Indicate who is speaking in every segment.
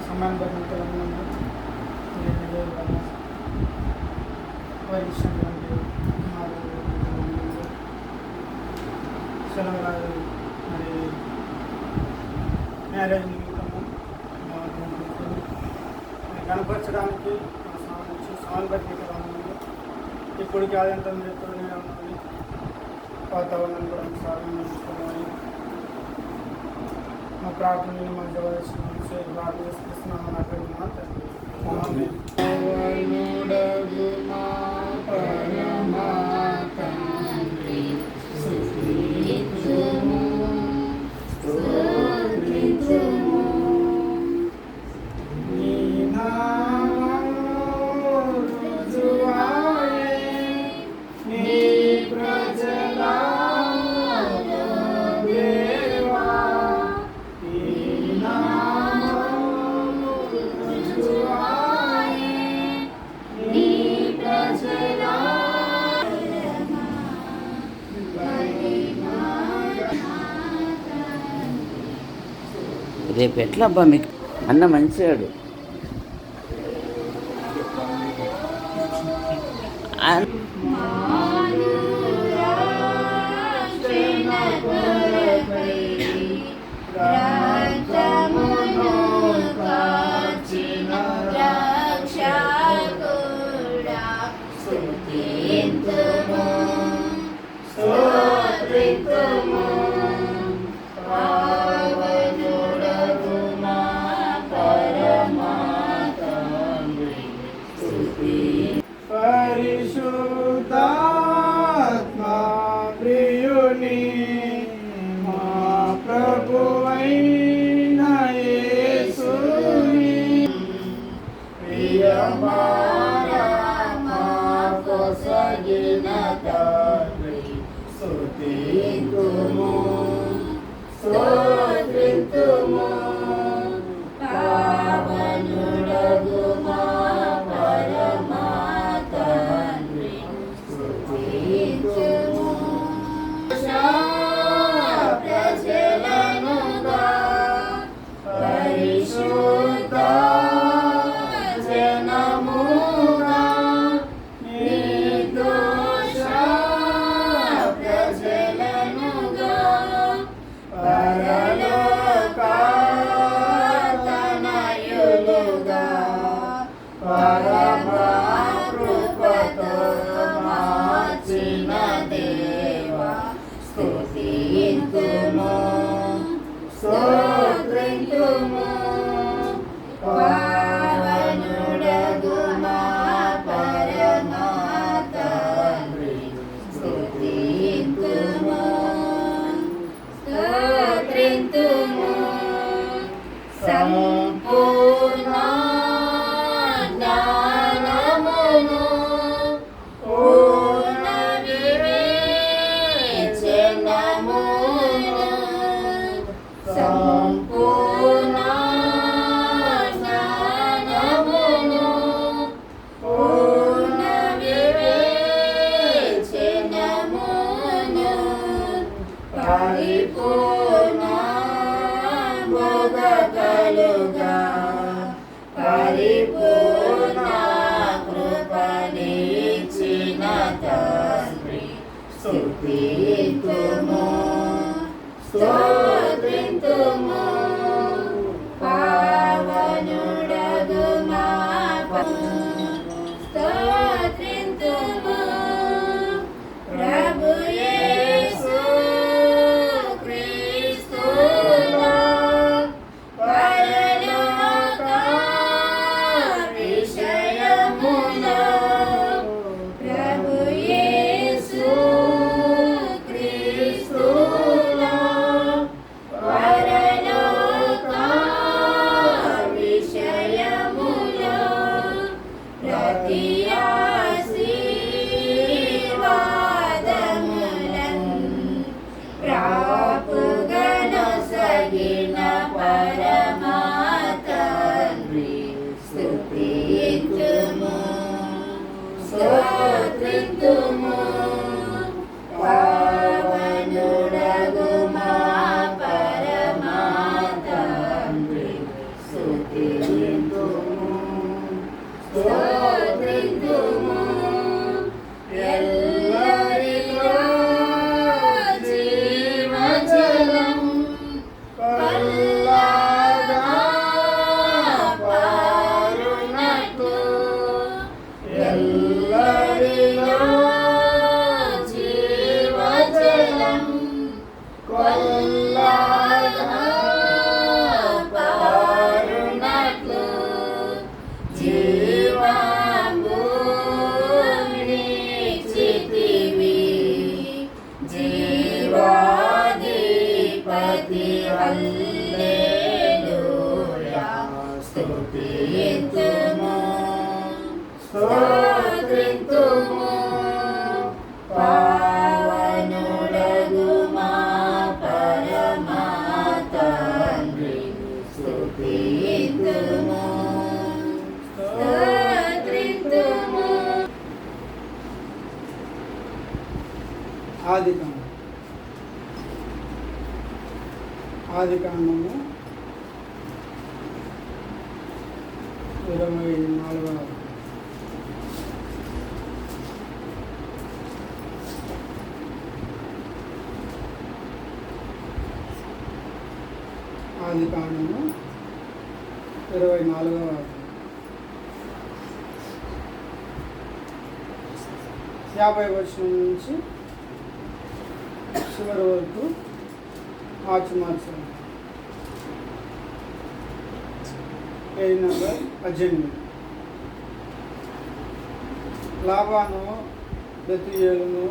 Speaker 1: సమయాన్ని బట్టి తెలంగాణ వైద్యం సెలవురాదు మరి మ్యారేజ్ నిమిత్తము కనపరచడానికి స్నానం బట్టి ఇప్పటికి ఆదంతం చెప్తూనే ఉన్నది. వాతావరణం కూడా సాధించుకోవాలి. మా ప్రార్థనని మా జవాబు ప్రార్థన చేస్తున్నామని అక్కడ తండ్రి.
Speaker 2: రేపు ఎట్లా అబ్బా మీకు అన్న మంచివాడు.
Speaker 1: పరిశుద్ధాత్మా ప్రియుని మా ప్రభువైన యేసుని ప్రియమారా మాకు సగిన తండ్రి స్తుతింతుము స్తోత్రింతుము పావనుడగు మా పరిపూర్ణ కృపనిచ్చిన తండ్రి స్తుతింతుము స్తోత్రింతుము పావనుడగు మా స్తోత్రింతుము ప్రభు యేసు క్రీస్తునా పరలోక విషయములో ప్రభు యేసు క్రీస్తునా పరలోక విషయములో ప్రతి ప్రాపుగనొసగిన పరమాతండ్రి స్తుతింతుము స్తోత్రింతుము పావనుడగు మా పరమాతండ్రి స్తుతింతుము స్తుతింతుము స్తోత్రింతుము పావనుడగు మా పరమా తండ్రి స్తుతింతుము స్తోత్రింతుము. ఆదికాండము 24వ ఆదికాండము 24వ 50వ వచనం నుంచి చివరి వరకు మార్చాలి. Page number 18. లాబాను బెతుయేలును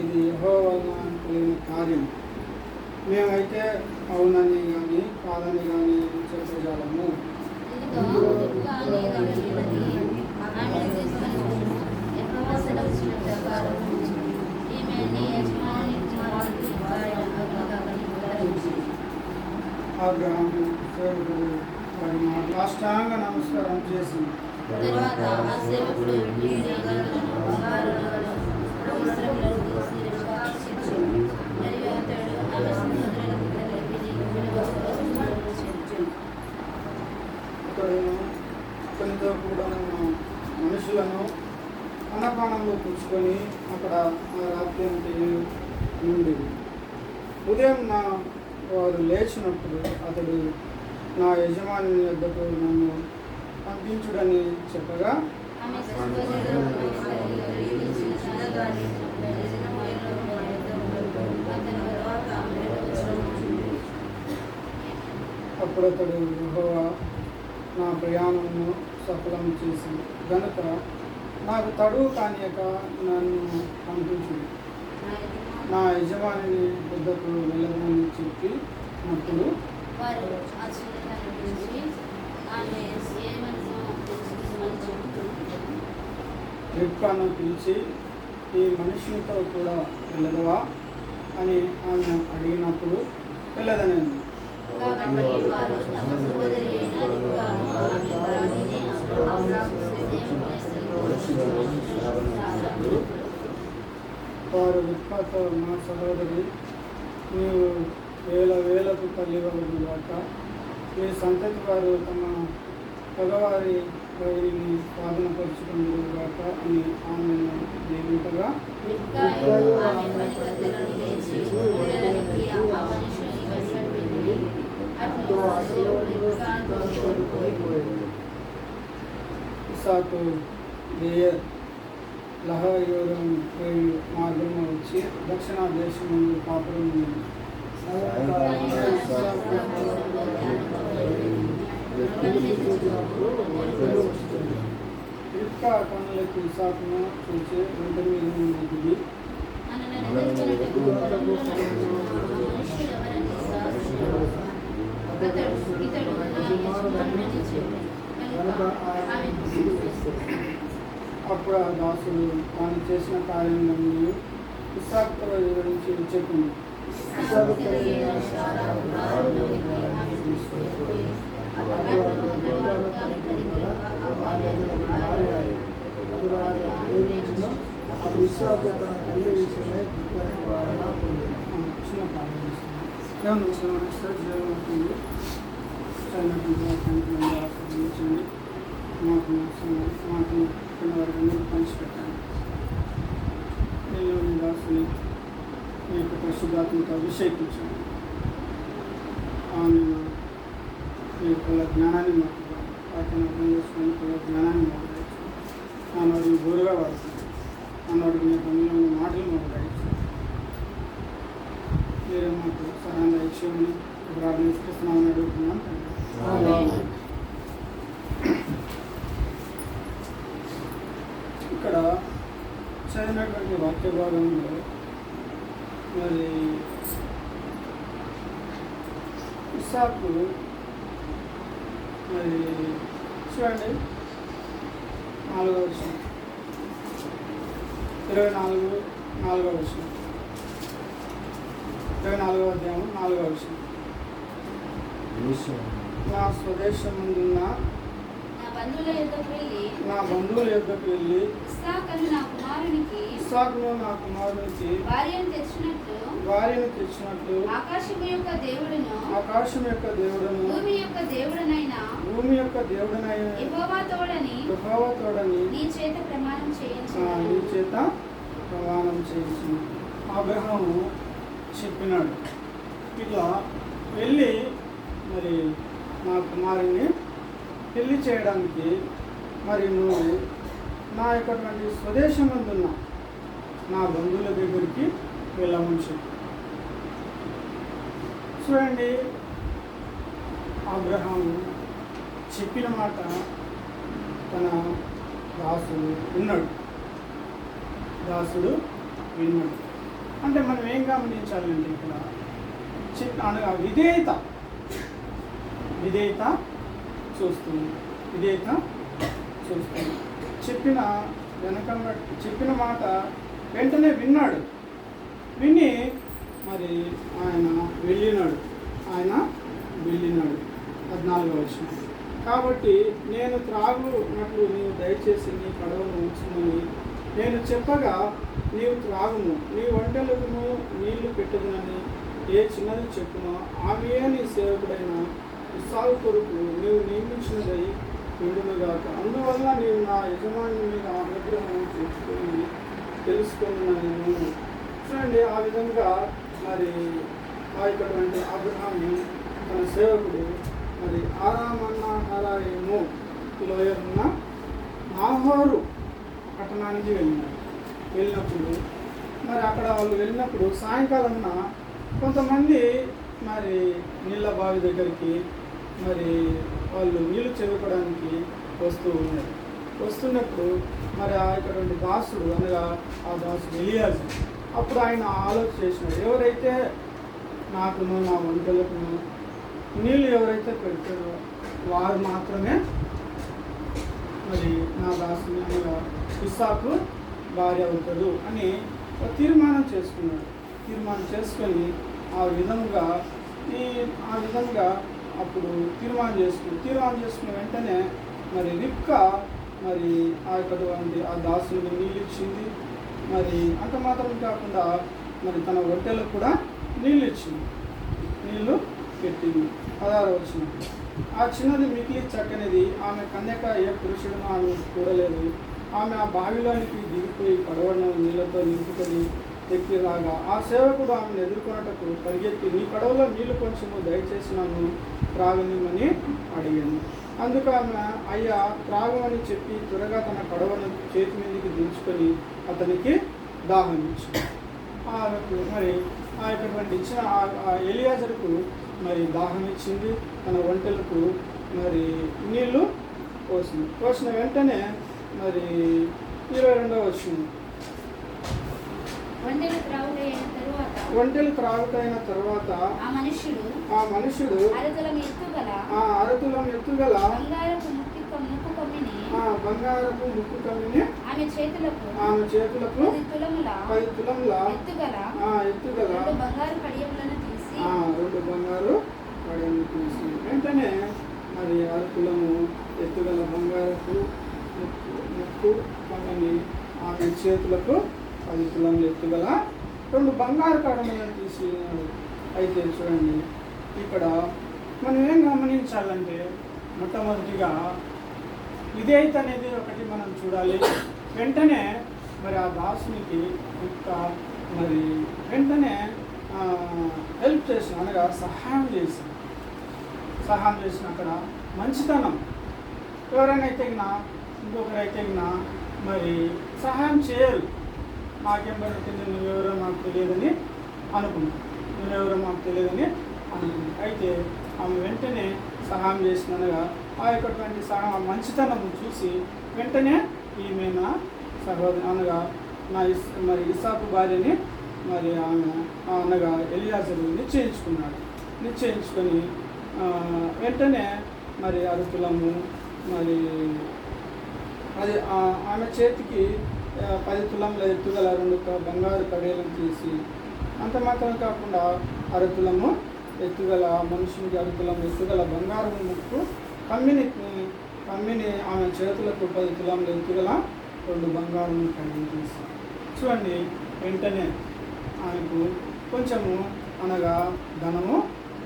Speaker 1: ఇది యెహోవా వలన కలిగిన కార్యం, మేమైతే అవునని కానీ కాదని కానీ చెప్పగలము. అబ్రహాము సేవకుడు వారి సాష్టాంగ నమస్కారం చేసి అతనితో కూడా మనుషులను అన్నపానంలో కూర్చుకొని అక్కడ రాత్రి అంటే నుండి ఉదయం వారు లేచినప్పుడు అతడు నా యజమాని వద్దకు నన్ను పంపించుడని చెప్పగా అప్పుడు అతడు యెహోవా నా ప్రయాణమును సఫలం చేసి గనుక నాకు తడువు కానియక నన్ను పంపించుడు, నా యజమానిని వద్దకు వెళ్ళమని చెప్పి అప్పుడు రిబ్కాను పిలిచి ఈ మనుషునితో కూడా వెళ్ళదవా అని ఆమె అడిగినప్పుడు వెళ్ళదని వారు రిబ్కాతో నా సహోదరి నీవు వేలకు తల్లివలదు గాక, మీ సంతతి వారు తమ పగవారి వైరిని సాధనపరుచుకుందరు గాక అని ఆమెను దీవించగా ఇస్సాకు బేయర్ లహయోరం మార్గంలో వచ్చి దక్షిణ దేశం నుండి కాపురం రిబ్కా కన్నులకు ఇస్సాకును చూసి వెంట మీద నుండి దిగి అప్పుడు ఆ దాసుడు తాను చేసిన కార్యాలన్నీ ఇస్సాకుతో వివరించి చెప్పింది. మాకు వారికి పంచిపెట్టాను. నేను దాసుని మీ యొక్క పరిశుద్ధాత్మతో అభిషేకించాను. ఆమె మీ యొక్క జ్ఞానాన్ని మాకు వాటిని అర్థం చేసుకుని జ్ఞానాన్ని మాకు నా నోటిని గోరుగా వాడుతుంది, నా నోటికి మీ పనులు మాటలు మాకు గ్రహించాను. మీరు మాకు సరైన విషయమని ప్రార్థిస్తున్నామని అడుగుతున్నాను. ఇక్కడ చదివినటువంటి వాక్య భాగంలో మరి ఇస్సాకు మరి చూడండి 4వ వచనం, 4వ వచనం, 24వ అధ్యాయం 4వ వచనం. నా స్వదేశం ముందున్న
Speaker 3: నా బంధువుల యొద్దకు వెళ్ళి ఇస్సాకును నా కుమారునికి భార్యను తెచ్చినట్లు ఆకాశము యొక్క దేవుడును భూమి యొక్క దేవుడనైన యెహోవా తోడని నీ చేత ప్రమాణం చేయించు.
Speaker 1: అబ్రహాము చెప్పినాడు, ఇట్లా వెళ్ళి మరి నా కుమారుని పెళ్లి చేయడానికి మరి నువ్వు నా యొక్కటువంటి స్వదేశం అందున్న నా బంధువుల దగ్గరికి వెళ్ళమని చెప్పు. చూడండి, అబ్రహాము చెప్పిన మాట తన దాసుడు విన్నాడు. అంటే మనం ఏం గమనించాలంటే ఇక్కడ అనగా విధేయత చూస్తుంది. చెప్పిన మాట వెంటనే విన్నాడు. విని మరి ఆయన వెళ్ళినాడు. 14వ వచనం. కాబట్టి నేను త్రాగునట్లు నీవు దయచేసి నీ పడవను ఉంచుమని నేను చెప్పగా నీవు త్రాగుము, నీ వంటలకు నీళ్లు పెట్టుదునని ఏ చిన్నది చెప్పునో ఆమెయే నీ సేవకుడైన ఇస్సాకు కొరకు నీవు నియమించినదై ఉండునుగాక. అందువల్ల నీవు నా యజమాని మీద అనుగ్రహం తెలుసుకున్నాను నేను. చూడండి, ఆ విధంగా మరి ఆ ఇక్కటువంటి అబ్రహాము తన సేవకుడు మరి ఆరామన్నారాయము లోయరున్న నాహోరు పట్టణానికి వెళ్ళినప్పుడు మరి అక్కడ వాళ్ళు వెళ్ళినప్పుడు సాయంకాలం కొంతమంది మరి నీళ్ళ బావి దగ్గరికి మరి వాళ్ళు నీళ్లు చెరుకోవడానికి వస్తున్నప్పుడు మరి ఆ ఇక్కడంటి దాసుడు అనగా ఆ దాసుడు ఎలియాజు అప్పుడు ఆయన ఆలోచన చేసినాడు, ఎవరైతే నాకును నా వంటలకును నీళ్ళు ఎవరైతే పెడతారో వారు మాత్రమే మరి నా దాసుని అనగా ఇస్సాకు భార్య అవుతాడు అని తీర్మానం చేసుకొని ఆ విధంగా అప్పుడు తీర్మానం చేసుకున్న వెంటనే మరి రిబ్కా మరి ఆ యొక్కటువంటి ఆ దాసుని నీళ్ళు ఇచ్చింది. మరి అంత మాత్రం కాకుండా మరి తన ఒంటెలకు కూడా నీళ్ళు పెట్టింది. 16వ వచనం. ఆ చిన్నది మిగిలి చక్కనిది, ఆమె కన్యక ఏ పురుషుడును ఆమె చూడలేదు. ఆమె ఆ బావిలోనికి దిగిపోయి పడవను నీళ్ళతో నింపుకొని ఎక్కి రాగా ఆ సేవకుడు ఆమెను ఎదుర్కొన్నటకు పరిగెత్తి, నీ పడవలో నీళ్లు కొంచెము దయచేసి నన్ను త్రాగనిమ్మని అడిగాను. అందుకు ఆమె, అయ్యా త్రాగమని చెప్పి త్వరగా తన పడవను చేతి మీదకి దించుకొని అతనికి దాహం ఇచ్చింది. మరి ఆ యొక్కటువంటి ఇచ్చిన ఎలియాజరుకు మరి దాహం ఇచ్చింది. తన ఒంటెలకు మరి నీళ్లు పోసిన వెంటనే మరి 22వ వచనం. ఒంటెలు త్రాగుటైన తరువాత ఆ మనుషుడు అరతులం ఎత్తుగల బంగారపు ముక్కు కమ్మిని ఆమె చేతులకు 10 తులముల ఎత్తుగల 2 బంగారు కడియములను తీసి వెంటనే మరి 6 తులము ఎత్తుగల బంగారపు ముక్కు కమ్మిని ఆమె చేతులకు 10 తులములు ఎత్తుగల 2 బంగారు కడమలను తీసినాడు. అయితే చూడండి, ఇక్కడ మనం ఏం గమనించాలంటే మొట్టమొదటిగా విధేయత అనేది ఒకటి మనం చూడాలి. వెంటనే మరి ఆ దాసునికి మరి వెంటనే హెల్ప్ చేసిన అనగా సహాయం చేసిన అక్కడ మంచితనం. ఎవరైనా తెగినా ఇంకొకరైతే మరి సహాయం చేయరు. నాకేం పడుతుంది, నువ్వెవరో నాకు తెలియదని అనుకున్నా. అయితే ఆమె వెంటనే సహాయం చేసినగా ఆ యొక్కటువంటి మంచితనం చూసి వెంటనే ఈమె నా సహోదరి అనగా మరి ఇస్సాకు భార్యని మరి ఆమె అనగా ఎలియాజరు నిశ్చయించుకొని వెంటనే మరి 6 తులము మరి అది ఆమె చేతికి 10 తులంల ఎత్తుగల 2 బంగారు కడియలను తీసి, అంత మాత్రం కాకుండా 1/2 తులము ఎత్తుగల మనుషునికి 1/2 తులం ఎత్తుగల బంగారం ముక్కు కమ్మిని ఆమె చేతులకు 10 తులంల ఎత్తుగల 2 బంగారం కడియలు తీసి. చూడండి, వెంటనే ఆమెకు కొంచెము అనగా ధనము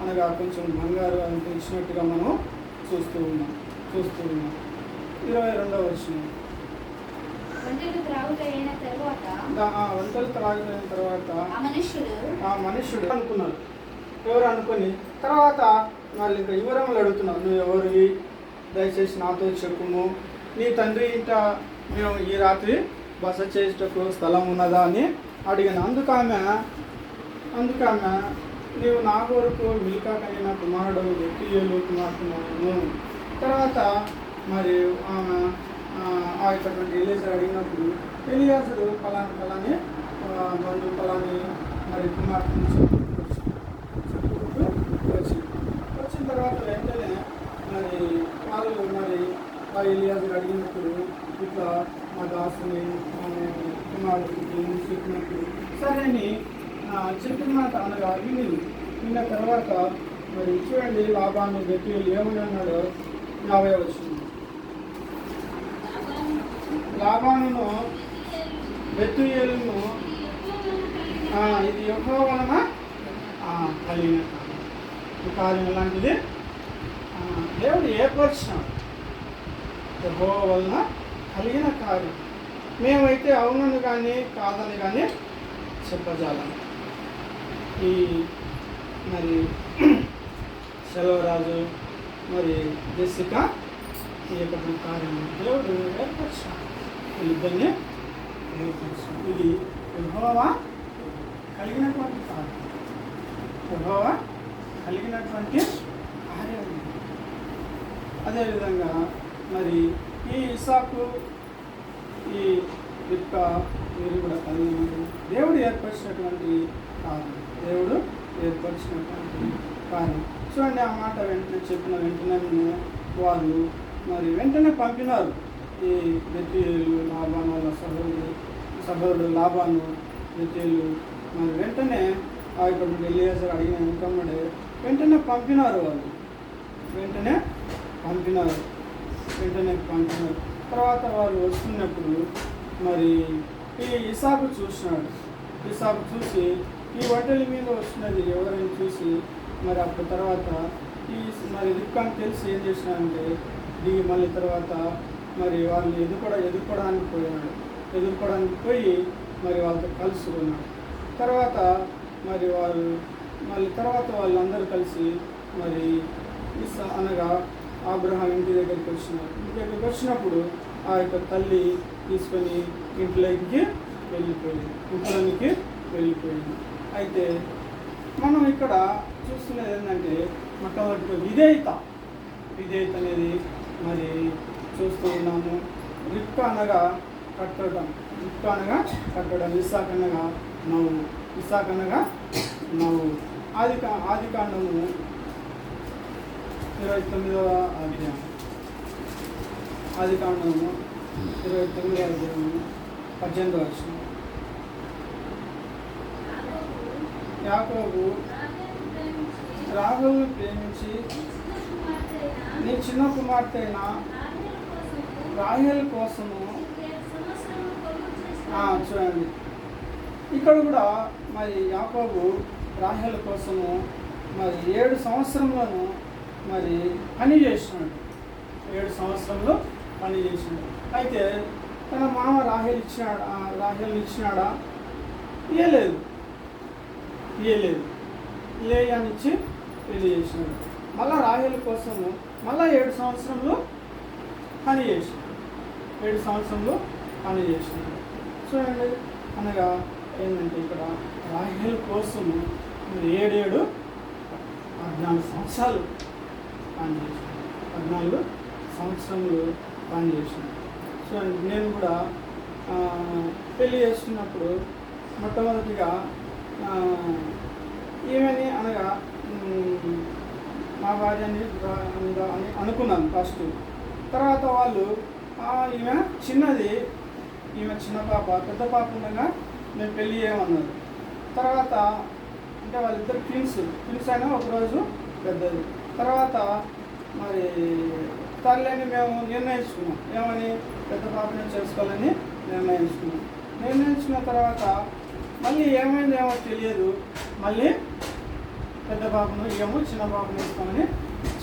Speaker 1: అనగా కొంచెం బంగారు అంత ఇచ్చినట్టుగా మనం చూస్తూ ఉన్నాం. 22వ వచనం.
Speaker 3: వంటలు త్రాగుటైన
Speaker 1: తర్వాత
Speaker 3: ఆ
Speaker 1: మనుష్యుడు అనుకున్నారు. ఎవరు అనుకొని తర్వాత వాళ్ళు ఇంకా వివరములు అడుగుతున్నారు. నువ్వు ఎవరివి, దయచేసి నాతో చెప్పుము. నీ తండ్రి ఇంట మేము ఈ రాత్రి బస చేసేటకు స్థలం ఉన్నదా అని అడిగాను. అందుకామె నీవు నా కొరకు మిల్కా కలిగిన కుమారుడు బెత్తుయేలు కుమార్తెను. తర్వాత మరి ఆమె ఆ ఇటువంటి ఎలీజరు అడిగినప్పుడు ఎలియాజరు పలాని బంధువు పలాని మరి కుమార్తెను చెప్పుకుంటూ వచ్చిన తర్వాత వెంటనే మరి వాళ్ళు మరి ఆ ఎలియాజరు అడిగినప్పుడు ఇట్లా మా దాసుని కుమారుడికి చెప్పినప్పుడు సరే అని చెప్పిన మాట అనగా విన్న తర్వాత మరి చూడండి, లాభాన్ని బెత్తుయేలు ఏమని అన్నాడో 50వ వచనం. లాభానును బెత్తుయేలును ఇది యెహోవా వలన కలిగిన కార్యం లాంటిది దేవుడు ఏర్పరిచినాడు. యెహోవా వలన కలిగిన కార్యం. మేమైతే అవునని కానీ కాదని కానీ చెప్పజాలం. ఈ మరి సెలవరాజు మరి జెసికా ఈ యొక్క కార్యం దేవుడు ఏర్పరిచాడు. వీళ్ళిద్దరినీ ఏర్పరిచాడు. ఇది యెహోవా కలిగినటువంటి కార్యం. యెహోవా కలిగినటువంటి కార్యం. అదేవిధంగా మరి ఈ ఇస్సాకు ఈ రిబ్కా వీరు కూడా కలిగినటువంటి దేవుడు ఏర్పరిచినటువంటి కార్యం. దేవుడు ఏర్పరిచినటువంటి కార్యం. చూడండి, ఆ మాట వెంటనే చెప్పిన వెంటనే వారు మరి వెంటనే పంపినారు. ఈ బెత్తుయేలు లాబాను వాళ్ళ సహోదరుడు లాబాను బెత్తుయేలు మరి వెంటనే ఆ యొక్క ఎలియాజరు అడిగిన వెంటనే వెంటనే పంపినారు. వెంటనే పంపినారు. తర్వాత వారు వస్తున్నప్పుడు మరి ఈ ఇస్సాకు చూసినాడు. ఇస్సాకు చూసి ఈ ఒంటెల మీద వస్తున్నది ఎవరైనా చూసి మరి అప్పుడు తర్వాత ఈ మరి రిబ్కాను తెలిసి ఏం చేసినాడంటే దిగి మళ్ళీ తర్వాత మరి వాళ్ళని ఎదుర్కోవడానికి పోయి మరి వాళ్ళతో కలుసుకున్నాడు. తర్వాత మరి వాళ్ళందరూ కలిసి మరి అనగా అబ్రహాం ఇంటి దగ్గరికి వచ్చినప్పుడు ఆ యొక్క తల్లి తీసుకొని ఇంట్లోకి వెళ్ళిపోయింది. అయితే మనం ఇక్కడ చూస్తున్నది ఏంటంటే మొట్టమొదటి విధేయత అనేది మరి చూస్తూ ఉన్నాము. రిబ్కా అనగా కట్టడం, ఇస్సాకు అనగా నవ్వు. ఆది కాండము 29వ అధ్యాయం. ఆది కాండము 29వ అధ్యాయము 18వ వచనం. యాకోబు రాహేలును ప్రేమించి నీ చిన్న కుమార్తె అయిన రాహేలు కోసము చూడండి, ఇక్కడ కూడా మరి యాకోబు రాహేలు కోసము మరి 7 సంవత్సరంలోనూ మరి పని చేసినాడు. 7 సంవత్సరంలో పని చేసినాడు. అయితే తన మామ రాహేలు ఇచ్చినాడా? ఇయ్యలేదు. లేయానిచ్చి పెళ్లి చేసినాడు. మళ్ళా రాహేలు కోసము మళ్ళా 7 సంవత్సరంలో పని చేసినాడు. చూడండి, అనగా ఏంటంటే ఇక్కడ రాహేలు కోసము 14 సంవత్సరాలు పనిచేసినాడు. 14 సంవత్సరంలో పనిచేసినాడు. చూడండి, నేను కూడా పెళ్ళి చేసుకున్నప్పుడు మొట్టమొదటిగా ఏమని అనగా మా భార్యని అనుకున్నాను ఫస్ట్. తర్వాత వాళ్ళు ఈమె చిన్నది, ఈమె చిన్న పాప, పెద్ద పాప ఉండగా మేము పెళ్ళి చేయమన్నారు. తర్వాత అంటే వాళ్ళిద్దరు ట్విన్స్ అయినా ఒకరోజు పెద్దది. తర్వాత మరి తల్లిని మేము నిర్ణయించుకున్నాం, ఏమని పెద్ద పాపని చేసుకోవాలని నిర్ణయించుకున్న తర్వాత మళ్ళీ ఏమైందేమో తెలియదు, మళ్ళీ పెద్ద పాపను ఏమో చిన్న పాపను ఇస్తామని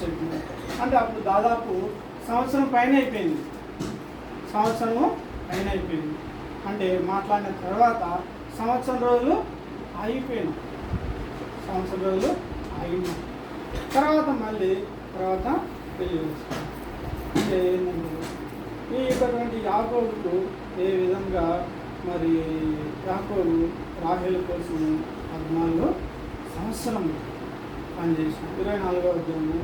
Speaker 1: చెప్పింది. అంటే అప్పుడు దాదాపు సంవత్సరం పైన అయిపోయింది. అంటే మాట్లాడిన తర్వాత సంవత్సరం రోజులు ఆగిపోయినాం. తర్వాత మళ్ళీ పెళ్ళి చేసుకున్నాం. అంటే ఏంటంటే ఈ ఇటువంటి యాకోబుకు ఏ విధంగా మరి యాకోబు రాహేలు కోసం 14 సంవత్సరం పనిచేసిన 24వ అధ్యాయము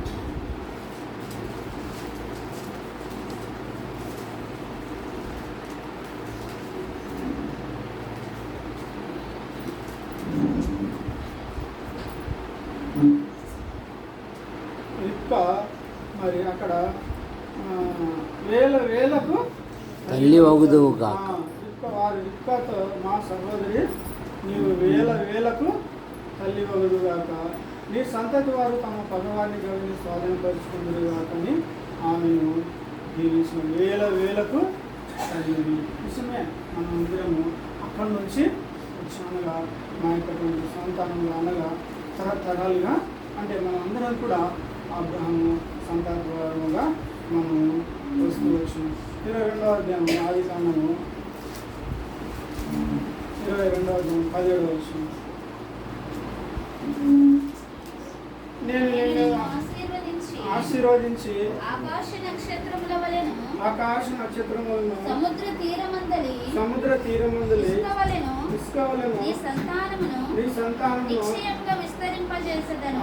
Speaker 1: రిబ్కా మరి అక్కడ వేలకు
Speaker 2: తల్లి వగుదువు కాక.
Speaker 1: రిబ్కాతో మా సహోదరి నీవు వేలకు తల్లి వగుదుగాక, నీ సంతతి వారు తమ పగవారిని గవిని స్వాధీనపరుచుకుందరు కాకని ఆమెను దీవించిన. వేలకు తల్లి నిజమే. మనం అందరము అక్కడి నుంచి అనగా మా యొక్క సంతానంలో అనగా తరతరాలుగా అంటే మనం అందరం కూడా అబ్రహాము సంతానముగా మనం వస్తూ వచ్చినాం. 22వ అధ్యాయం ఆదికాండము 22వ అధ్యాయం 17వ వచనం. నేను ఆశీర్వదించి
Speaker 3: ఆకాశ నక్షత్రముల వలెను సముద్ర తీరమందలి ఇసుక వలెను నీ సంతానమును నిశ్చయంగా విస్తరింపజేసేదను.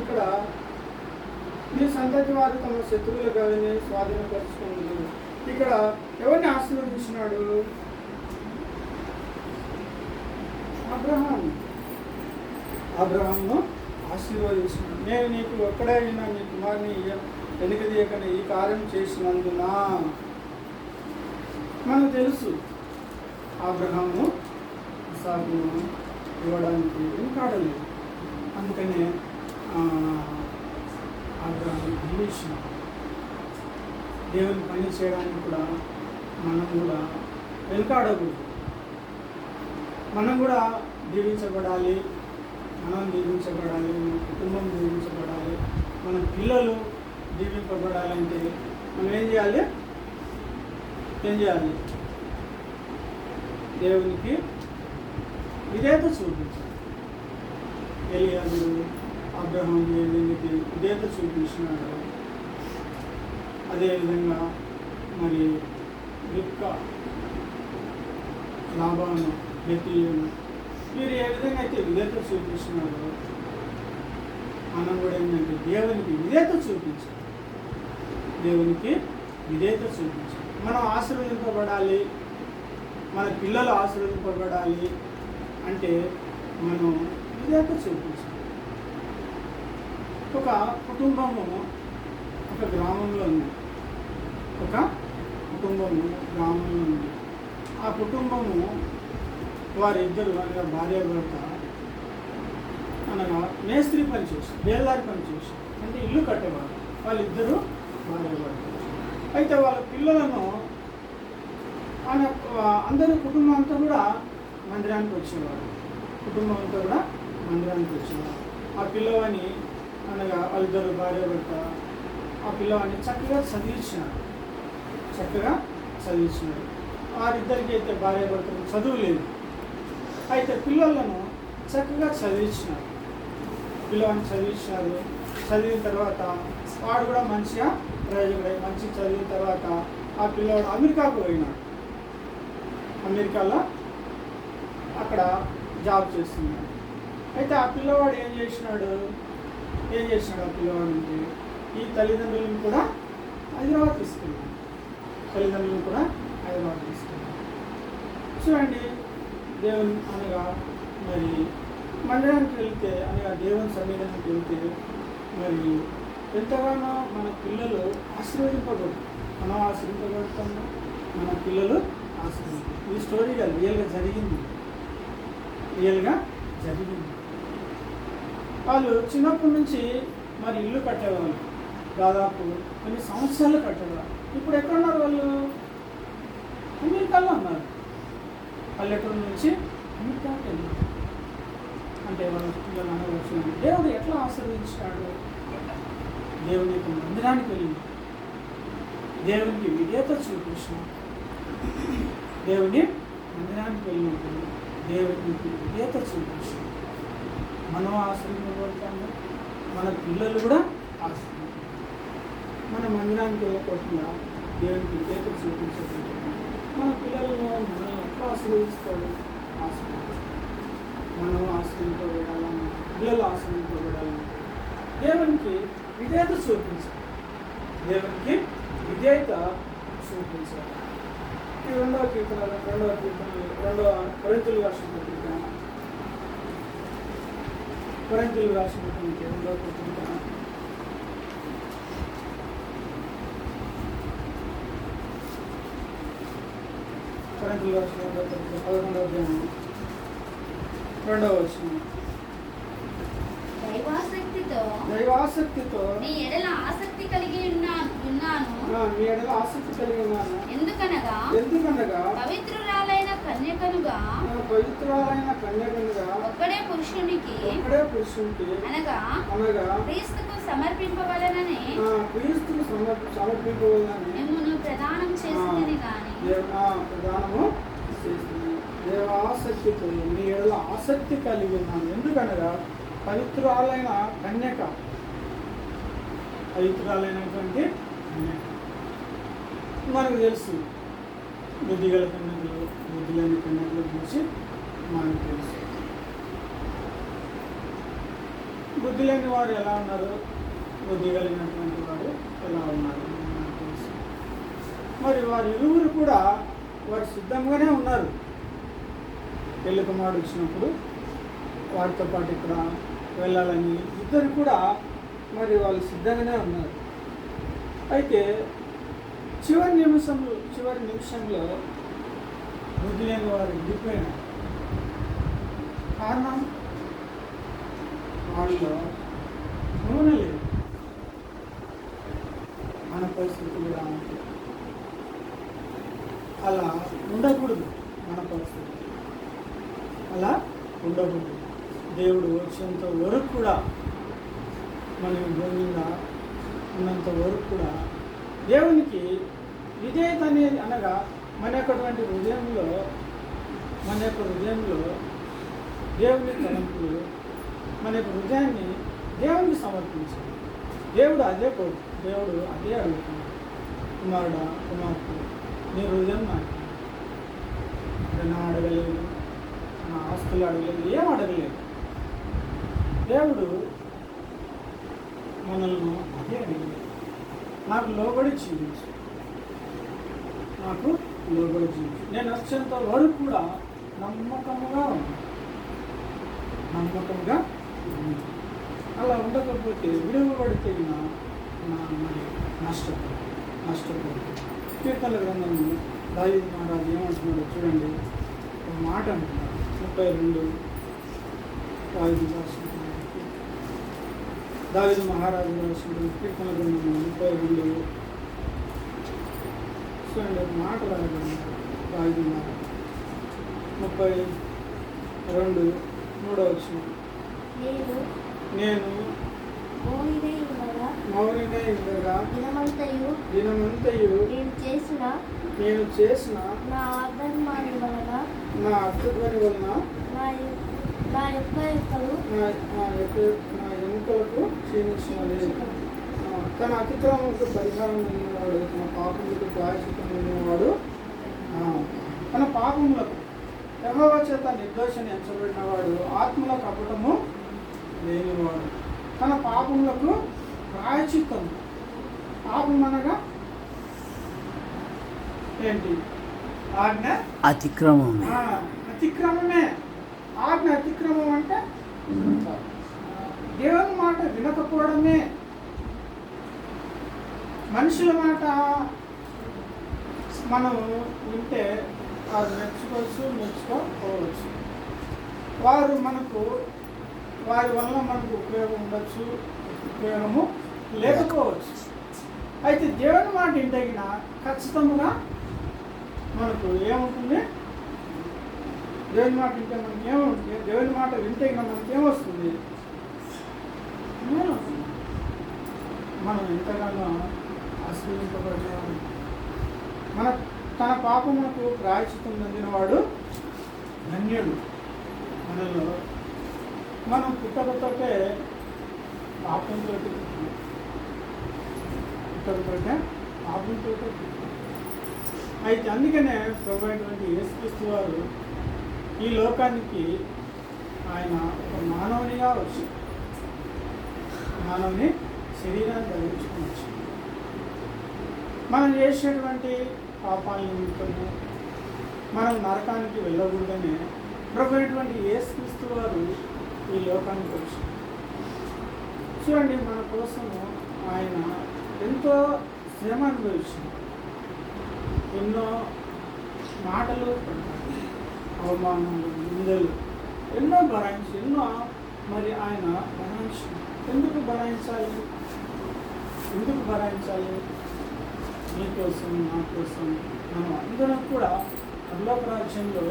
Speaker 1: ఇక్కడ నీ సంతతి వారు తమ శత్రువుల గవిని స్వాధీనపరుచుకున్నారు. ఇక్కడ ఎవరిని ఆశీర్వదించినాడు? అబ్రహామును ఆశీర్వదించినాడు. నేను నీకు ఒక్కడైనా నీ కుమారుని వెనుక తీయకని ఈ కార్యం చేసినందున. మనకు తెలుసు అబ్రహాము ఇస్సాకును ఇవ్వడానికి వెనుకాడలేదు. అందుకనే అబ్రహాము దీవించిన. దేవుని పని చేయడానికి కూడా మనం కూడా వెనుకాడకూడదు. మనం కూడా దీవించబడాలి, మన కుటుంబం దీవించబడాలి, మన పిల్లలు దీవింపబడాలంటే మనం ఏం చేయాలి? దేవునికి విధేయత చూపించాలి. ఎలియాజరు అబ్రహాము దేవునికి విధేయత చూపించినాడు. అదేవిధంగా మరి రిబ్కా లాబాను బెతూయేలు వీరు ఏ విధంగా అయితే విధేయత చూపిస్తున్నారో మనం కూడా ఏంటంటే దేవునికి విధేయత చూపించాలి. మనం ఆశీర్వదింపబడాలి, మన పిల్లలు ఆశీర్వదింపబడాలి అంటే మనం విధేయత చూపించాలి. ఒక కుటుంబము ఒక గ్రామంలో ఉంది. ఆ కుటుంబము వారిద్దరు అనగా భార్య భర్త అనగా మేస్త్రి పని చేసి బేల్దారి పని చేసి అంటే ఇల్లు కట్టేవారు. వాళ్ళిద్దరూ భార్య భర్త. అయితే వాళ్ళ పిల్లలను అందరూ కుటుంబం అంతా కూడా మందిరానికి వచ్చేవారు. ఆ పిల్లవాని అనగా వాళ్ళిద్దరు భార్య భర్త ఆ పిల్లవాడిని చక్కగా చదివించినారు. వారిద్దరికి అయితే భార్య భర్తలు చదువు లేదు. అయితే పిల్లలను చక్కగా చదివించినారు. చదివిన తర్వాత వాడు కూడా మంచిగా ప్రయోజకుడై మంచి చదివిన తర్వాత ఆ పిల్లవాడు అమెరికాకు పోయినాడు. అమెరికాలో అక్కడ జాబ్ చేస్తున్నాడు. అయితే ఆ పిల్లవాడు ఏం చేసినాడు ఆ పిల్లవాడు అంటే ఈ తల్లిదండ్రులను కూడా హైదరాబాద్ తీసుకెళ్ళాడు. చూడండి, దేవుని అనగా మరి మందిరానికి వెళ్తే అనగా దేవుని సన్నిధానికి వెళ్తే మరి ఎంతగానో మన పిల్లలు ఆశీర్వదింపబడు. మనం ఆశీర్వదింపబడతాము, మన పిల్లలు ఆశీర్వదించారు. ఈ స్టోరీగా రియల్గా జరిగింది. వాళ్ళు చిన్నప్పటి నుంచి మరి ఇల్లు కట్టేవాళ్ళు, దాదాపు కొన్ని సంవత్సరాలు కట్టేవాళ్ళు. ఇప్పుడు ఎక్కడున్నారు వాళ్ళు? అమెరికాలో ఉన్నారు. పల్లెటూరు నుంచి అమెరికాకి వెళ్ళారు. అంటే వాళ్ళ పిల్లలు వచ్చిన దేవుడు ఎట్లా ఆశీర్వదించాడు? దేవుని యొక్క మందిరానికి వెళ్ళింది, దేవునికి విధేయత చూపించిన, దేవుని మందిరానికి వెళ్ళినప్పుడు దేవునికి విధేయత చూపించిన మనం ఆశీర్వదించబడతాము, మన పిల్లలు కూడా ఆశీర్వదించారు. మన మందిరానికి వెళ్ళకుండా దేవునికి విధేయత చూపించకుండా మన పిల్లలను మనం ఎట్లా ఆశీర్వదిస్తాడు? మనం ఆశీర్వదింపబడాలని, పిల్లలు ఆశీర్వదింపబడాలని దేవునికి విధేయత చూపించాలి. దేవునికి విధేయత చూపించాలి. ఈ రెండవ కొరింథీయులకు రాసిన పత్రిక, కొరింథీయులకు రాసిన పత్రిక 2వ పత్రిక 11వ అధ్యాయం 2వ వచనం. దైవాసక్తితో
Speaker 3: నీ ఎడల ఆసక్తి కలిగి ఉన్నాను.
Speaker 1: మీ ఎడల ఆసక్తి కలిగి ఉన్నాను.
Speaker 3: ఎందుకనగా పవిత్రురాలైన కన్యకనుగా ఒక్కడే పురుషునికి అనగా క్రీస్తుకు సమర్పింపవలనని మిమ్మును ప్రదానం చేసింది కానీ
Speaker 1: దేవాసక్తితో మీ ఎడల ఆసక్తి కలిగి ఉన్నాను. ఎందుకనగా పవిత్రాలైన కన్యక, పవిత్రాలైనటువంటి కన్యక మనకు తెలుసు. బుద్ధిగల కన్యకలు, బుద్ధి లేని కన్యకల గురించి మనకు తెలుసు. బుద్ధి లేని వారు ఎలా ఉన్నారు, బుద్ధి కలిగినటువంటి వారు ఎలా ఉన్నారు మనకు తెలుసు. మరి వారు ఇరువురు కూడా వారు సిద్ధంగానే ఉన్నారు. పెళ్లి కుమారుడు వచ్చినప్పుడు వారితో పాటు ఇక్కడ వెళ్ళాలని ఇద్దరు కూడా మరి వాళ్ళు సిద్ధంగానే ఉన్నారు. అయితే చివరి నిమిషంలో బుద్ధి లేని వారు విడిపోయినారు. కారణం వాళ్ళలో నూనె లేదు. మన పరిస్థితి కూడా అలా ఉండకూడదు. మన పరిస్థితి అలా ఉండకూడదు. దేవుడు వచ్చేంత వరకు కూడా, మనం భూమి మీద ఉన్నంత వరకు కూడా దేవునికి విధేయత అనేది అనగా మన యొక్క హృదయంలో దేవుని తలంపులు, మన యొక్క హృదయాన్ని దేవునికి సమర్పించాలి. దేవుడు అదే అడుగుతున్నాడు. కుమారుడా, కుమార్తె, నీ హృదయం నాకు నా అడగలేదు, నా ఆస్తులు అడగలేదు, ఏం అడగలేదు. దేవుడు మనల్ని అదే అడిగలేదు. నాకు లోబడి జీవించు, నేను వచ్చేంత వరకు కూడా నమ్మకంగా అలా ఉండకపోతే విడువబడితే మరి నష్టపోతుంది. కీర్తనల గ్రంథము దావీదు మహారాజు ఏమంటున్నాడో చూడండి. ఒక మాట అంటున్నాడు. 32 దావీదు మహారాజు రాసిన కీర్తనల గ్రంథము 32 చూడండి. ఒక మాట రాయబడింది. దావీదు మహారాజు 32 3వ వచనం. నేను మౌనినై ఉండగా దినమంతయు నేను చేసిన నా అర్థధ్వని వలన నా ఎముకలకు క్షీణించినది. తన అతిక్రమకు పరిహారం లేనివాడు, తన పాపములకు ప్రాయశ్చిత్తం లేనివాడు, తన పాపములకు యెహోవా చేత నిర్దోషాన్ని ఎంచబడినవాడు, ఆత్మల కపటము లేనివాడు, తన పాపములకు ప్రాయశ్చిత్తం. పాపం అనగా ఏంటి? ఆజ్ఞ అతిక్రమమే. ఆజ్ఞ అతిక్రమం అంటే దేవుని మాట వినకపోవడమే. మనుషుల మాట మనం వింటే అది మెచ్చుకోకపోవచ్చు. వారు మనకు వారి వల్ల మనకు ఉపయోగం ఉండొచ్చు, ఉపయోగము లేకపోవచ్చు. అయితే దేవుని మాట వింటగిన ఖచ్చితంగా మనకు ఏముంటుంది? దేవుని మాట వింటే మనకి ఏముంటుంది? దేవుని మాట వింటగిన మనకి ఏమొస్తుంది? మనం ఎంతగానో ఆశీర్వదింపబడిన తన పాపమునకు ప్రాయశ్చిత్తం పొందినవాడు ధన్యుడు. మనలో మనం పుట్టకతోటే పాపంతో అయితే అందుకనే ప్రభు అయినటువంటి యేసుక్రీస్తు వారు ఈ లోకానికి ఆయన ఒక మానవునిగా వచ్చి మానవుని శరీరాన్ని ధరించుకుని వచ్చి మనం చేసేటువంటి పాపాల నిమిత్తము మనం నరకానికి వెళ్ళకూడదని ప్రభు అయినటువంటి యేసుక్రీస్తు వారు ఈ లోకానికి వచ్చి చూడండి, మన కోసము ఆయన ఎంతో శ్రమ అనుభవించింది. ఎన్నో మాటలు, అవమానాలు, నిందలు ఎన్నో భరాయించి మరి ఆయన భరాయించింది. ఎందుకు భరాయించాలి? మీకోసం, నా కోసం, మనం అందరం కూడా పరలోక రాజ్యంలో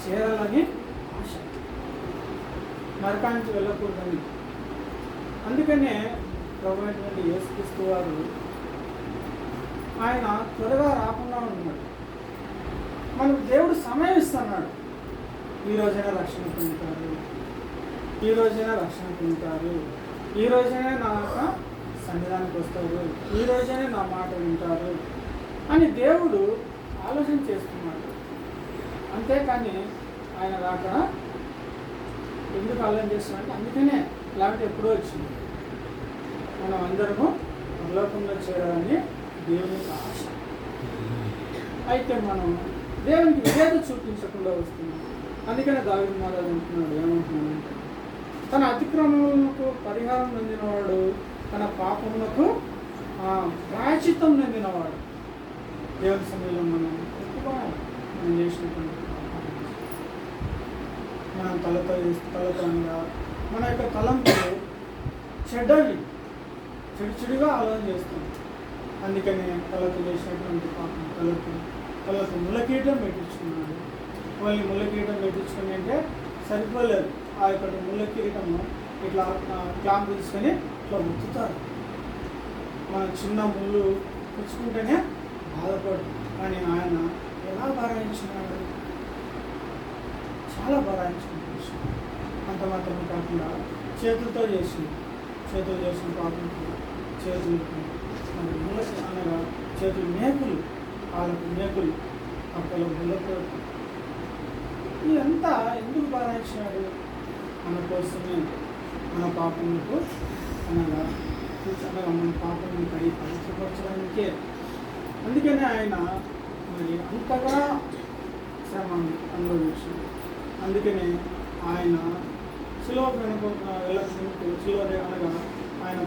Speaker 1: చేరాలని ఆశ, నరకానికి వెళ్ళకూడదని. అందుకనే ప్రభు అయినటువంటి యేసుక్రీస్తు వారు ఆయన త్వరగా రాకుండా ఉన్నాడు. మనకు దేవుడు సమయం ఇస్తున్నాడు. ఈ రోజైనా రక్షణ పొందుతారు, ఈ రోజైనా నా సన్నిధానికి వస్తారు, ఈ రోజైనా నా మాట వింటారు అని దేవుడు ఆలోచన చేస్తున్నాడు. అంతేకాని ఆయన రాక ఎందుకు ఆలోచన చేస్తున్నాడు? అందుకనే లేకపోతే ఎప్పుడో వచ్చింది. మనం అందరము పరలోకంలో చేరాలని దేవునికి ఆశ. అయితే మనం దేవునికి విధేయత చూపించకుండా వస్తున్నాం. అందుకనే దావీదు మహారాజు అంటున్నాడు, ఏమంటున్నాడంటే తన అతిక్రమములకు పరిహారం పొందినవాడు, తన పాపములకు ప్రాయశ్చిత్తం పొందినవాడు. దేవుని సమయంలో మనం ఒప్పుకోవాలి. మనం చేసినటువంటి మనం తలతో అనగా మన యొక్క తలంతో చెడుగా ఆలోచన చేస్తాం. అందుకని తలతో చేసినటువంటి పాపం తలతో ముళ్ళకీటం పెట్టించుకున్నాడు. వాళ్ళు ముళ్ళకీటం పెట్టించుకుని అంటే సరిపోలేదు. ఆ యొక్క ముళ్ళ కిరీటము ఇట్లా క్లాంప్ తీసుకొని ఇట్లా ముత్తుతారు. మన చిన్న ముళ్ళు పుచ్చుకుంటేనే బాధపడు. కానీ ఆయన ఎలా భరాయించినాడు? చాలా భరాయించుకుంటున్నాడు. అంత మాత్రం కాకుండా చేతులతో చేసిన పాపంకి చేతులకు అనగా చేతులు మేకులు, వాళ్ళకు మేకులు, అప్పల ముళ్ళతో ఇదంతా ఎందుకు భరాయించినాడు? మన కోసమే, మన పాపములకు అనగా మన పాపమును కడిగి పవిత్రపరచడానికే. అందుకనే ఆయన మరి అంతగా శ్రమ అనుభవించాడు. అందుకనే ఆయన శిలువ వెళ్ళకముందు అనగా ఆయన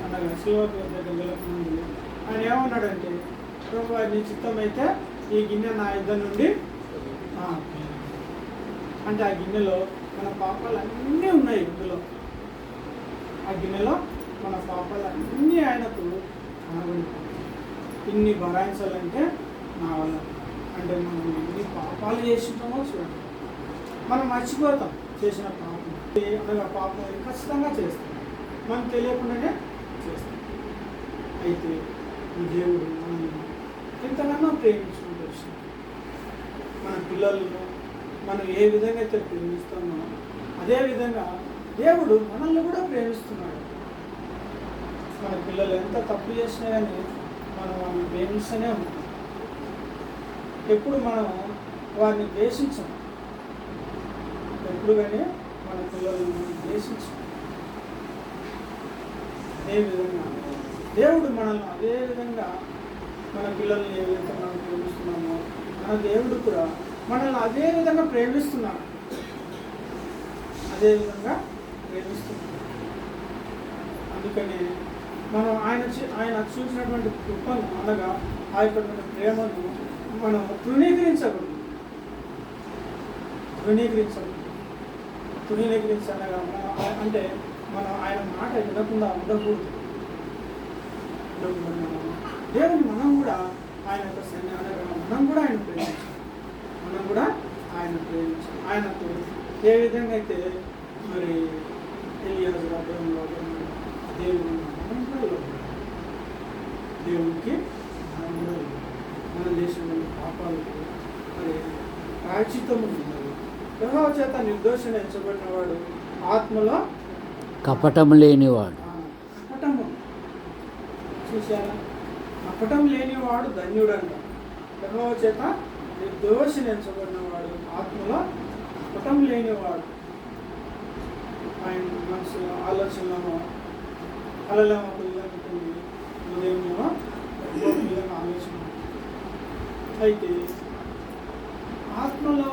Speaker 1: అనగా శిలువ దగ్గర వెళ్ళకముందు ఆయన ఏమన్నాడంటే, ప్రభువా నీ చిత్తమైతే ఈ గిన్నె నా ఇద్దరి నుండి అంటే ఆ గిన్నెలో మన పాపాలు అన్నీ ఉన్నాయి. ఇందులో ఆ గిన్నెలో మన పాపాలు అన్నీ ఆయనకు కనబడిపోతాయి. ఇన్ని భరాయించాలంటే నా వల్ల అంటే మనం ఎన్ని పాపాలు చేసింటామో చూడండి. మనం మర్చిపోతాం చేసిన పాపం. అనగా పాపం ఖచ్చితంగా చేస్తాం, మనం తెలియకుండానే చేస్తాం. అయితే ఈ దేవుడు మనల్ని ఎంతగానో ప్రేమించుకుంటూ వచ్చినాడు. మన పిల్లలను మనం ఏ విధంగా అయితే ప్రేమిస్తామో అదేవిధంగా దేవుడు మనల్ని కూడా ప్రేమిస్తున్నాడు. మన పిల్లలు ఎంత తప్పు చేసినా కానీ మనం వాళ్ళని ప్రేమిస్తూనే ఉంటాం. ఎప్పుడు మనం వారిని ద్వేషించాం, ఎప్పుడు కానీ మన పిల్లలను ద్వేషించాం. అదేవిధంగా దేవుడు మనల్ని అదేవిధంగా మన పిల్లల్ని ఏ విధంగా మనం ప్రేమిస్తున్నామో మన దేవుడు కూడా మనల్ని అదే విధంగా ప్రేమిస్తున్నాడు. అందుకని మనం ఆయన చూసినటువంటి కృపను అనగా ఆ యొక్క ప్రేమను మనం తృణీకరించకూడదు. తృణీకరించనగా అంటే మనం ఆయన మాట వినకుండా ఉండకూడదు. దేవుని మనం కూడా ఆయన యొక్క అనగా మనం కూడా ఆయన ప్రేమించాలి. ఆయనకు ఏ విధంగా అయితే మరి ఎలియాజు అబ్రహాములో దేవుని మనం కూడా లోబడాలి. దేవునికి మనం కూడా లోబడాలి. మన దేశంలో పాపాలకు మరి ప్రాయశ్చిత్తము ఉన్నది. యెహోవా చేత నిర్దోషణ ఎంచబడిన వాడు ఆత్మలో
Speaker 2: కపటం లేనివాడు.
Speaker 1: కపటము చూశారా? కపటం లేనివాడు ధన్యుడంట. యెహోవా చేత నిర్దోషణ ఎంచబడిన వాడు ఆత్మలో కపటం లేనివాడు. ఆయన మనసులో ఆలోచనలో అలలేమో ఉంటుంది, ఉదయమేమో ఆలోచన. అయితే ఆత్మలో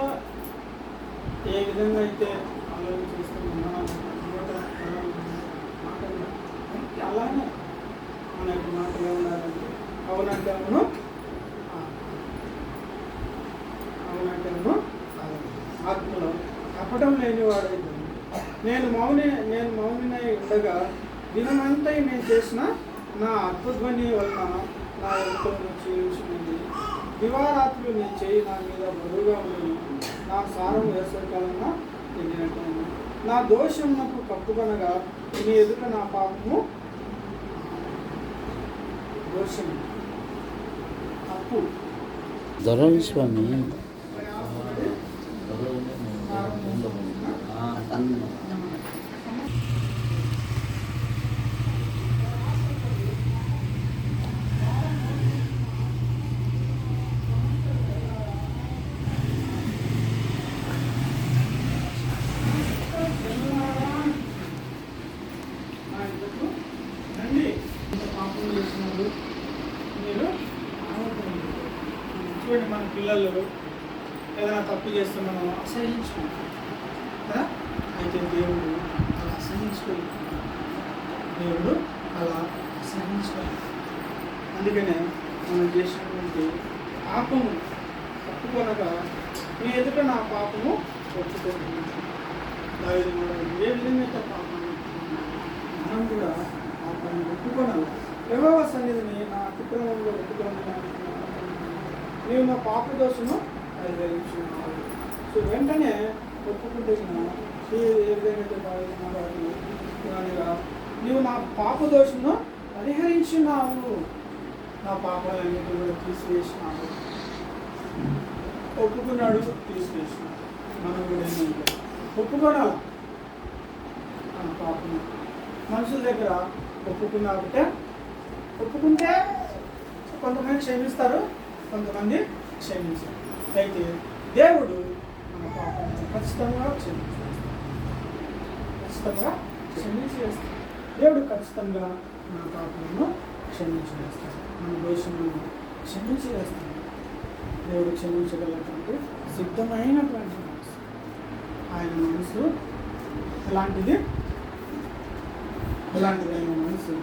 Speaker 1: ఏ విధంగా అయితే ఆలోచన చేస్తున్నామో అలానే మన యొక్క మాటలు ఉండాలంటే అవునంటే అవును, ఆత్మలో కపటం లేనివాడైతే నేను మౌనినై ఉండగా దినమంతా నేను చేసిన నా అద్భుతమని వలన నా ఎంతో చేయించింది. దివారాత్రులు నీ చేయి నా మీద బరువుగా ఉంది. నా సారం వేసవికాలంగా తిరిగినట్టు నా దోషం నాకు కప్పుకొనగా నీ ఎదుట నా పాపము దోషం తప్పు
Speaker 2: దొరలు స్వామి.
Speaker 1: చూడండి, మన పిల్లలు ఏదైనా తప్పు చేస్తే మనం అసహించుకుంటాం కదా. అయితే దేవుడు అలా అసహించుకోలేదు. అందుకనే మనం చేసినటువంటి పాపము తప్పుకొనగా నీ ఎదుట నా పాపము ఒప్పుకోకుండా ఏ విధంగా పాపము మనం కూడా పాపాన్ని ఒప్పుకోనాలి. యెహోవా సన్నిధిని నా అతిక్రమంలో ఒప్పుకోవాలి. నీవు నా పాప దోషను పరిహరించున్నావు. సో వెంటనే ఒప్పుకుంటే ఏ విధంగా బాగా నీవు నా పాప దోషను పరిహరించున్నావు. నా పాపాలన్నిటి కూడా తీసివేసినావు. ఒప్పుకున్నాడు, తీసివేసినాడు. మనం కూడా ఏమంటే ఒప్పుకోనాలి. మన పాపను మనుషుల దగ్గర ఒప్పుకుంటే కొంతమంది క్షమిస్తారు, కొంతమంది క్షమించారు. అయితే దేవుడు మన పాపాలను ఖచ్చితంగా క్షమించి వేస్తాడు. దేవుడు ఖచ్చితంగా మన పాపాలను క్షమించి వేస్తాడు. మన దోషములను క్షమించి వేస్తాడు. దేవుడు క్షమించగలటువంటి సిద్ధమైనటువంటి మనసు. ఆయన మనసు ఎలాంటిది? ఎలాంటిదైన మనసు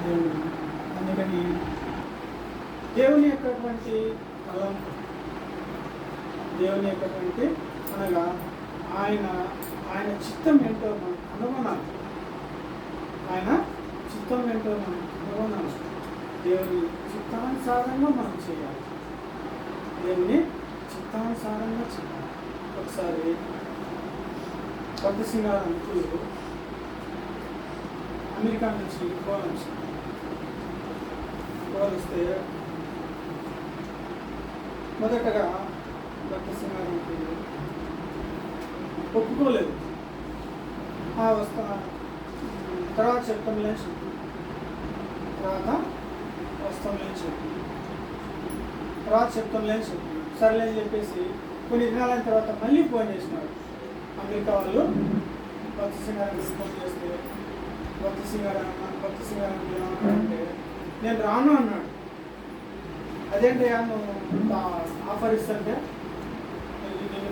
Speaker 1: దేవుడు. అందుకని దేవుని యొక్కటువంటి తలంపు, దేవుని యొక్కటువంటి అనగా ఆయన చిత్తం ఏంటో మనం కనుగొనాలి. ఆయన చిత్తం ఏంటో మనం కనుగొనాలి. దేవుని చిత్తానుసారంగా మనం చేయాలి. దేవుని చిత్తానుసారంగా చేయాలి. ఒకసారి కొత్త సింగారు అంకులు అమెరికా నుంచి వస్తే మొదటగా కొత్త సింగారు అంకులు ఒప్పుకోలేదు. తర్వాత చెప్తాంలే చెప్పి సరేలే అని చెప్పేసి కొన్ని దినాలైన తర్వాత మళ్ళీ ఫోన్ చేసినాడు. అమెరికా వాళ్ళు కొత్త సింగారానికి ఫోన్ చేస్తే కొత్త సింగారం ఏమన్నాడంటే నేను రాను అన్నాడు. అదేంటి నువ్వు ఆఫర్ ఇస్తుంటే నేను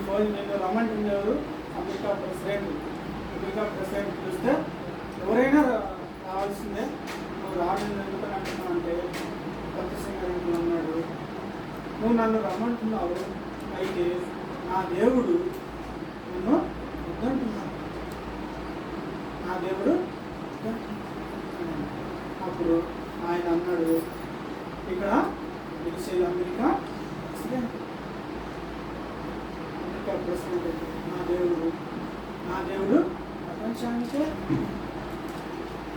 Speaker 1: రమ్మంటుండేవారు అమెరికా ప్రెసిడెంట్ అమెరికా ప్రెసిడెంట్ పిలిస్తే ఎవరైనా రావాల్సిందే. నువ్వు రాను ఎందుకని అంటున్నావు అంటే కొత్త సింగరేంట్లో అన్నాడు, నువ్వు నన్ను రమ్మంటున్నావు, అయితే నా దేవుడు నన్ను వద్దంటున్నాడు, నా దేవుడు వద్దంటున్నాడు. అప్పుడు ఆయన అన్నాడు, ఇక్కడ పిలిచేది అమెరికా ప్రెసిడెంట్, అమెరికా ప్రెసిడెంట్ నా దేవుడు ప్రపంచానికే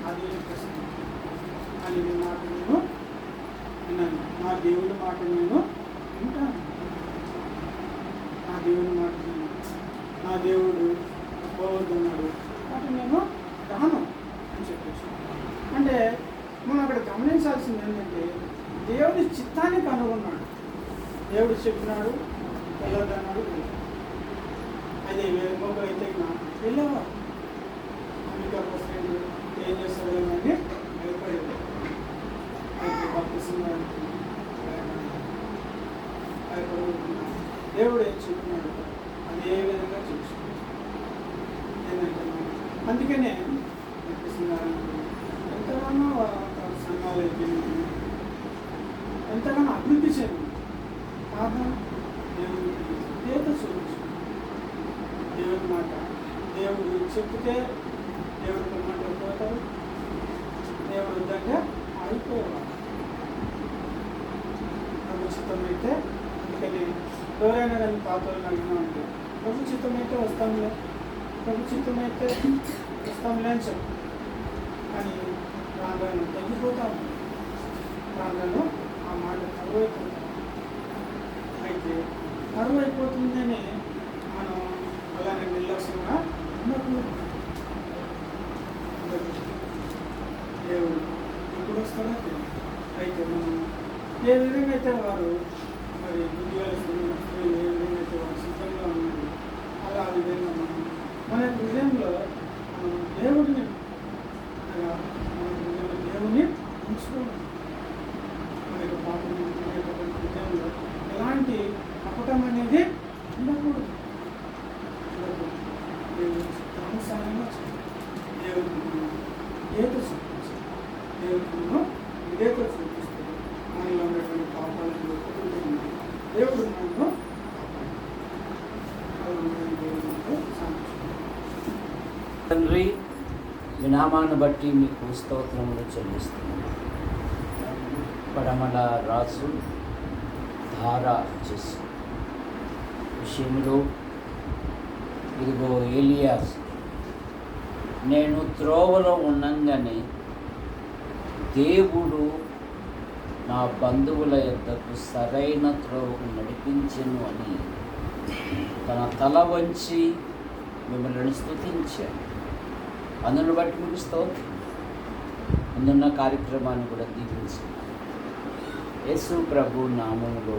Speaker 1: అది ప్రెసిడెంట్ అని నీ మాట నేను విన్నాను. నా దేవుడి మాట నేను వింటాను, నా దేవుడి మాట నేను, నా దేవుడు పోవద్దన్నాడు కాబట్టి నేను రాను అని చెప్పేసి. అంటే మనం అక్కడ గమనించాల్సింది ఏంటంటే దేవుడి చిత్తాన్ని కనుగొన్నాడు. దేవుడు చెప్పినాడు వెళ్ళొద్దన్నాడు, అదే ఇంకొక అయితే వెళ్ళేవారు. అమెరికా ప్రెసిడెంట్ ఏం చేస్తాడు అని భయపడేది. అయితే భక్తిస్తున్నాడు, భయపడుతున్నాడు. దేవుడు ఏం చెప్పినాడు అదే విధంగా చూసుకున్నాడు. ఏంటంటే అందుకనే భక్తిస్తున్నాడు. ఎంతగానో సంఘాలు అయిపోయింది, ఎంతగానో అభివృద్ధి చెంది కారణం దేవుడు దేవత చూపించు. దేవుడి మాట దేవుడు చెప్తే దేవుడు కొమ్మంటే పోతాడు, దేవుడు వద్దంటే ఆగిపోయేవాడు. ప్రభు చిత్తం అయితే అందుకని ఎవరైనా కానీ పాత్రలు అడిగినా అంటే ప్రభు చిత్తం అయితే వస్తాంలే, ప్రభు చిత్తం అయితే వస్తాంలే అని చెప్పు. కానీ రాగాను తగ్గిపోతాము, రాగాను ఆ మాట కరువైపోతాం. అయితే కరువైపోతుందని మనం అలానే నిర్లక్ష్యంగా ఉండకూడదు. దేవుడు ఎప్పుడు వస్తాడో తెలియదు. అయితే మనం ఏ విధంగా అయితే వారు మరి ఉద్యోగాల స్త్రీలు ఏ విధంగా అయితే వారు సిద్ధంగా ఉన్నారు, అలా ఆ విధంగా మనం మన హృదయంలో మనం దేవుడిని అనగా మన హృదయంలో దేవుడిని ఉంచుకోవాలి. మన యొక్క పాపం మన యొక్క హృదయంలో ఎలాంటి కపటం అనేది ఉండకూడదు. దేవుడు చిత్తానుసారంగా దేవుడికి విధేయత చూపించాలి. దేవుడికి విధేయత చూపిస్తే మనలో ఉన్నటువంటి పాపాలను ఒప్పుకుంటున్నాం. దేవుడు మనకు
Speaker 2: తండ్రి, మీ నామాన్ని బట్టి మీకు స్తోత్రములు చెల్లిస్తున్నాను. పడమల రాజు ధార చేసి విషయంలో ఇదిగో ఏలియాస్, నేను త్రోవలో ఉండంగానే దేవుడు నా బంధువుల యొద్దకు సరైన త్రోవకు నడిపించెను అని తన తల వంచి మిమ్మల్ని స్తుతించాడు. అందును బట్టి మీకు స్తోత్రం. ముందున్న కార్యక్రమాన్ని కూడా దీవించండి. యేసు ప్రభు నామములో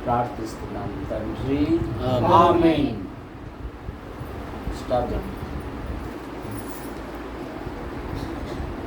Speaker 2: ప్రార్థిస్తున్నాను తండ్రి, ఆమేన్. స్టాప్.